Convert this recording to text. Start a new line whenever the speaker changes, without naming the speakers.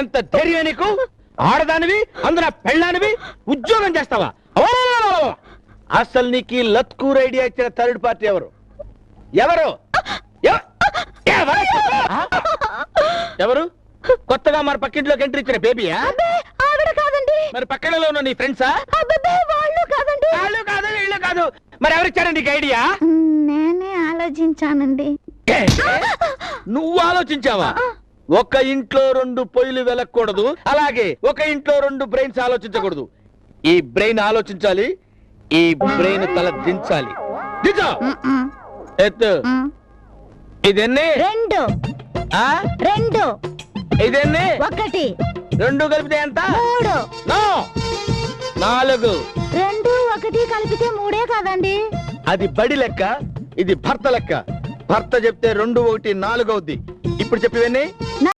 ఎంత ధైర్యం నీకు? ఆడదానివి, అందున పెళ్ళానివి, ఉద్యోగం చేస్తావా? అసలు నీకు ఈ లత్కూర్ ఐడియా ఇచ్చిన థర్డ్ పార్టీ ఎవరు? ఎవరు ఎవరు? కొత్తగా మన పక్కింట్లోకి ఎంట్రీ ఇచ్చిన బేబీయా? మరి పక్కనలో ఉన్న నీ ఫ్రెండ్సా? వాళ్ళు కాదు, వీళ్ళు కాదు. మరి ఎవరిచ్చారండి నీకు ఐడియా?
నేనే ఆలోచించానండి.
నువ్వు ఆలోచించావా? ఒక ఇంట్లో 2 పొయ్యిలు వెలకూడదు, అలాగే ఒక ఇంట్లో 2 బ్రెయిన్స్ ఆలోచించకూడదు. ఈ బ్రెయిన్ ఆలోచించాలి, ఈ బ్రెయిన్ తల దించాలి. దించు. ఎత్తు. ఇదెన్ని?
2.
ఆ?
2.
ఇదెన్ని?
1.
2 కలిపితే ఎంత?
3.
నో, 4.
2, 1 కలిపితే 3 కాదండి.
అది బడి లెక్క, ఇది భర్త లెక్క. భర్త చెప్తే 2, 1, 4 అవుద్ది. ఇప్పుడు చెప్పివన్నీ